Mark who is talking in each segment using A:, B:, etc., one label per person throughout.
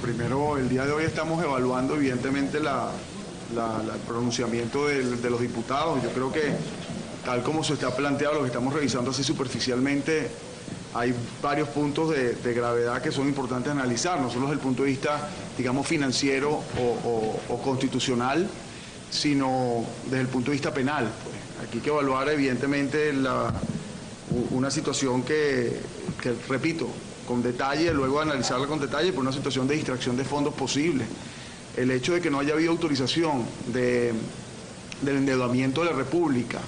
A: primero, el día de hoy estamos evaluando evidentemente el pronunciamiento de los diputados. Yo creo que, tal como se está planteado, lo que estamos revisando así superficialmente, hay varios puntos de gravedad que son importantes analizar, no solo desde el punto de vista, digamos, financiero o constitucional, sino desde el punto de vista penal. Pues, aquí hay que evaluar evidentemente una situación que, repito, con detalle, luego de analizarla con detalle, por una situación de distracción de fondos posible. El hecho de que no haya habido autorización del endeudamiento de la República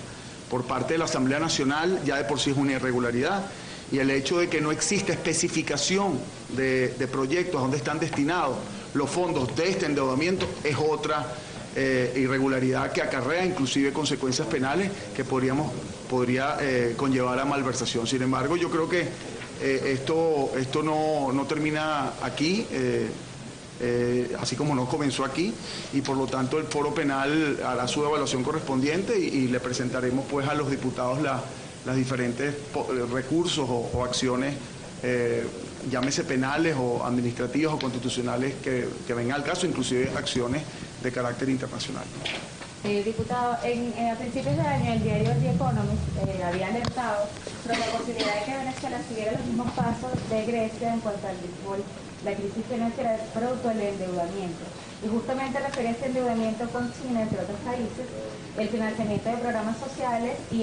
A: por parte de la Asamblea Nacional ya de por sí es una irregularidad, y el hecho de que no exista especificación de proyectos a donde están destinados los fondos de este endeudamiento es otra irregularidad que acarrea inclusive consecuencias penales que podría conllevar a malversación. Sin embargo, yo creo que esto no termina aquí, así como no comenzó aquí, y por lo tanto el foro penal hará su evaluación correspondiente y le presentaremos pues a los diputados las diferentes recursos o acciones, llámese penales o administrativas o constitucionales que vengan al caso, inclusive acciones de carácter internacional.
B: Diputado, a principios del año el diario The Economist había alertado sobre la posibilidad de que Venezuela siguiera los mismos pasos de Grecia en cuanto al default, la crisis financiera producto del endeudamiento. Y justamente refería a este endeudamiento con China, entre otros países, el financiamiento de programas sociales y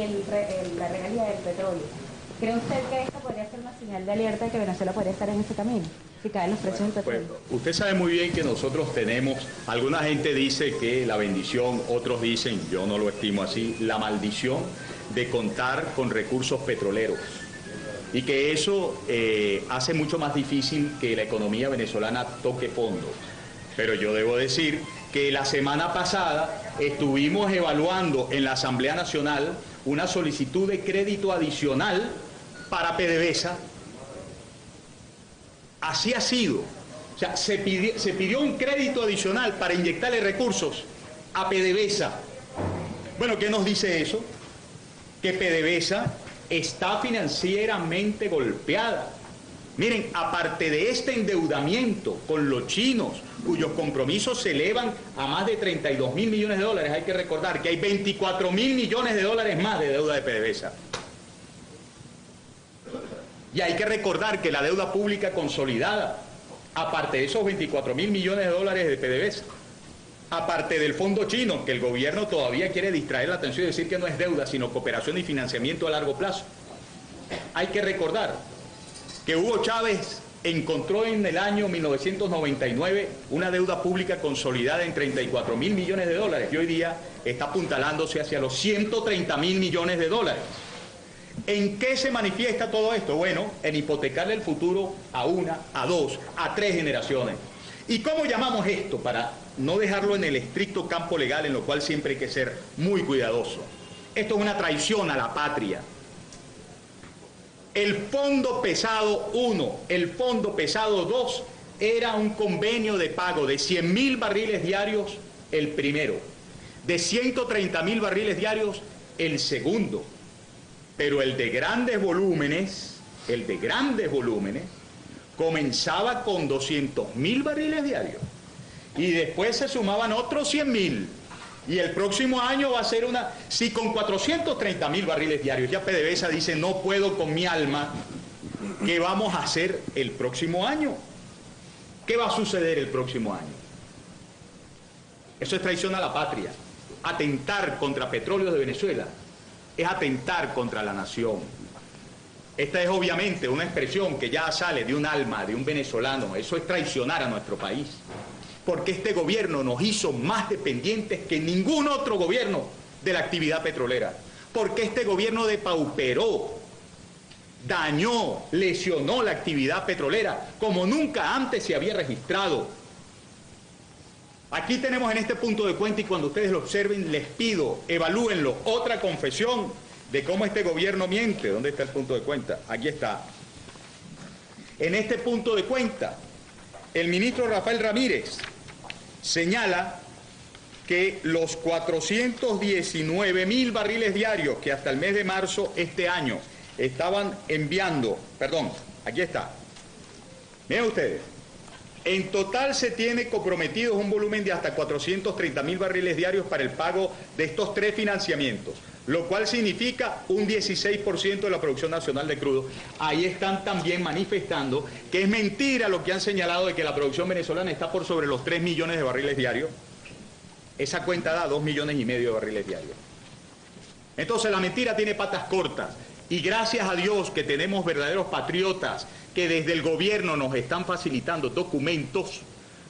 B: la regalía del petróleo. ¿Cree usted que esto podría ser una señal de alerta de que Venezuela podría estar en ese camino, si caen los precios del petróleo?
C: Bueno, usted sabe muy bien que nosotros tenemos, alguna gente dice que la bendición, otros dicen, yo no lo estimo así, la maldición de contar con recursos petroleros. Y que eso hace mucho más difícil que la economía venezolana toque fondo. Pero yo debo decir que la semana pasada estuvimos evaluando en la Asamblea Nacional una solicitud de crédito adicional para PDVSA. Así ha sido. O sea, se pidió un crédito adicional para inyectarle recursos a PDVSA. Bueno, ¿qué nos dice eso? Que PDVSA está financieramente golpeada. Miren, aparte de este endeudamiento con los chinos, cuyos compromisos se elevan a más de 32.000 millones de dólares, hay que recordar que hay 24.000 millones de dólares más de deuda de PDVSA. Y hay que recordar que la deuda pública consolidada, aparte de esos 24.000 millones de dólares de PDVSA, aparte del fondo chino, que el gobierno todavía quiere distraer la atención y decir que no es deuda, sino cooperación y financiamiento a largo plazo. Hay que recordar que Hugo Chávez encontró en el año 1999 una deuda pública consolidada en 34.000 millones de dólares y hoy día está apuntalándose hacia los 130.000 millones de dólares. ¿En qué se manifiesta todo esto? Bueno, en hipotecarle el futuro a una, a dos, a tres generaciones. ¿Y cómo llamamos esto? Para no dejarlo en el estricto campo legal, en lo cual siempre hay que ser muy cuidadoso. Esto es una traición a la patria. El fondo pesado 1, el fondo pesado 2 era un convenio de pago de 100.000 barriles diarios el primero, de 130.000 barriles diarios el segundo, pero el de grandes volúmenes, comenzaba con 200.000 barriles diarios y después se sumaban otros 100.000. Y el próximo año va a ser si con 430.000 barriles diarios ya PDVSA dice no puedo con mi alma, ¿qué vamos a hacer el próximo año? ¿Qué va a suceder el próximo año? Eso es traición a la patria. Atentar contra Petróleos de Venezuela es atentar contra la nación. Esta es obviamente una expresión que ya sale de un alma, de un venezolano. Eso es traicionar a nuestro país. Porque este gobierno nos hizo más dependientes que ningún otro gobierno de la actividad petrolera. Porque este gobierno depauperó, dañó, lesionó la actividad petrolera como nunca antes se había registrado. Aquí tenemos en este punto de cuenta, y cuando ustedes lo observen, les pido, evalúenlo, otra confesión de cómo este gobierno miente. ¿Dónde está el punto de cuenta? Aquí está. En este punto de cuenta, el ministro Rafael Ramírez señala que los 419.000 barriles diarios que hasta el mes de marzo este año estaban enviando, perdón, aquí está, miren ustedes, En total se tiene comprometidos un volumen de hasta 430.000 barriles diarios para el pago de estos 3 financiamientos, lo cual significa un 16% de la producción nacional de crudo. Ahí están también manifestando que es mentira lo que han señalado de que la producción venezolana está por sobre los 3 millones de barriles diarios. Esa cuenta da 2,5 millones de barriles diarios. Entonces la mentira tiene patas cortas y gracias a Dios que tenemos verdaderos patriotas que desde el gobierno nos están facilitando documentos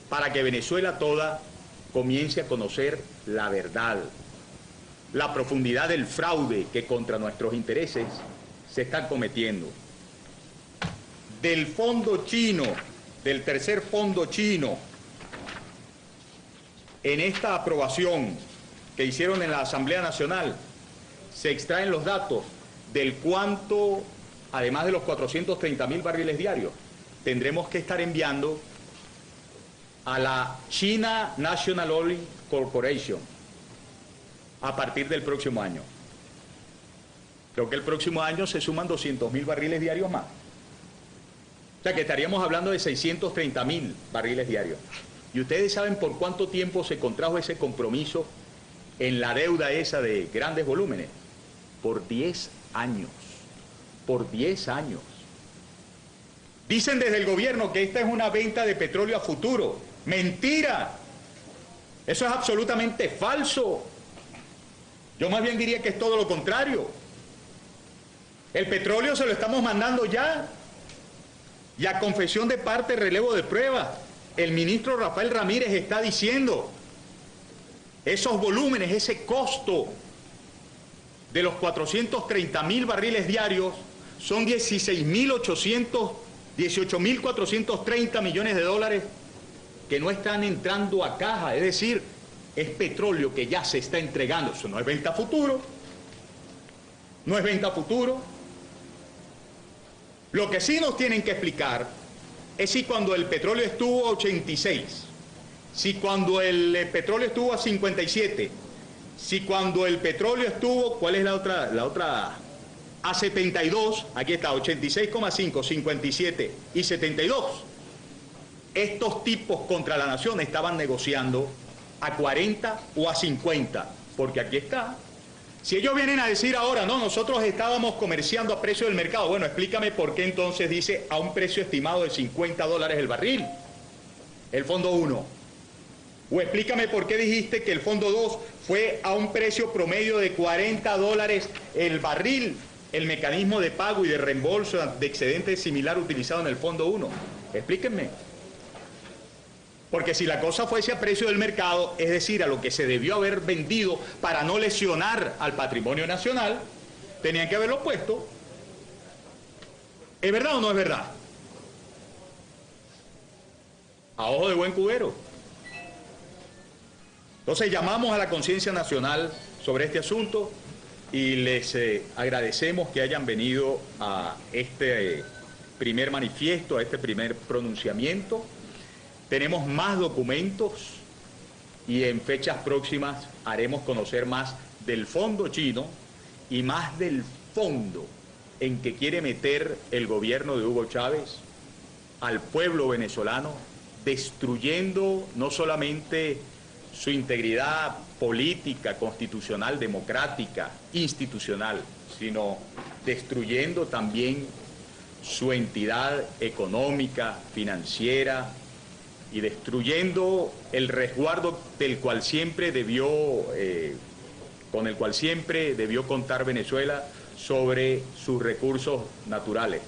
C: para que Venezuela toda comience a conocer la verdad, la profundidad del fraude que contra nuestros intereses se están cometiendo. Del fondo chino, del tercer fondo chino, en esta aprobación que hicieron en la Asamblea Nacional, se extraen los datos del cuánto, además de los 430.000 barriles diarios, tendremos que estar enviando a la China National Oil Corporation a partir del próximo año. Creo que el próximo año se suman 200.000 barriles diarios más. O sea que estaríamos hablando de 630.000 barriles diarios. ¿Y ustedes saben por cuánto tiempo se contrajo ese compromiso en la deuda esa de grandes volúmenes? Por 10 años. Por 10 años. Dicen desde el gobierno que esta es una venta de petróleo a futuro. ¡Mentira! Eso es absolutamente falso. Yo más bien diría que es todo lo contrario. El petróleo se lo estamos mandando ya. Y a confesión de parte, relevo de pruebas, el ministro Rafael Ramírez está diciendo esos volúmenes, ese costo de los 430.000 barriles diarios son 18.430 millones de dólares que no están entrando a caja, es decir, es petróleo que ya se está entregando. Eso no es venta a futuro, no es venta a futuro. Lo que sí nos tienen que explicar es si cuando el petróleo estuvo a 86, si cuando el petróleo estuvo a 57, si cuando el petróleo estuvo, ¿cuál es la otra? A 72, aquí está, 86,5, 57 y 72. Estos tipos contra la nación estaban negociando a 40 o a 50, porque aquí está. Si ellos vienen a decir ahora, no, nosotros estábamos comerciando a precio del mercado, bueno, explícame por qué entonces dice a un precio estimado de $50 el barril, el fondo 1. O explícame por qué dijiste que el fondo 2 fue a un precio promedio de $40 el barril, el mecanismo de pago y de reembolso de excedente similar utilizado en el fondo 1. Explíquenme. Porque si la cosa fuese a precio del mercado, es decir, a lo que se debió haber vendido para no lesionar al patrimonio nacional, tenían que haberlo puesto. ¿Es verdad o no es verdad? A ojo de buen cubero. Entonces llamamos a la conciencia nacional sobre este asunto y les agradecemos que hayan venido a este primer manifiesto, a este primer pronunciamiento. Tenemos más documentos y en fechas próximas haremos conocer más del fondo chino y más del fondo en que quiere meter el gobierno de Hugo Chávez al pueblo venezolano, destruyendo no solamente su integridad política, constitucional, democrática, institucional, sino destruyendo también su entidad económica, financiera, y destruyendo el resguardo del cual siempre debió, con el cual siempre debió contar Venezuela sobre sus recursos naturales.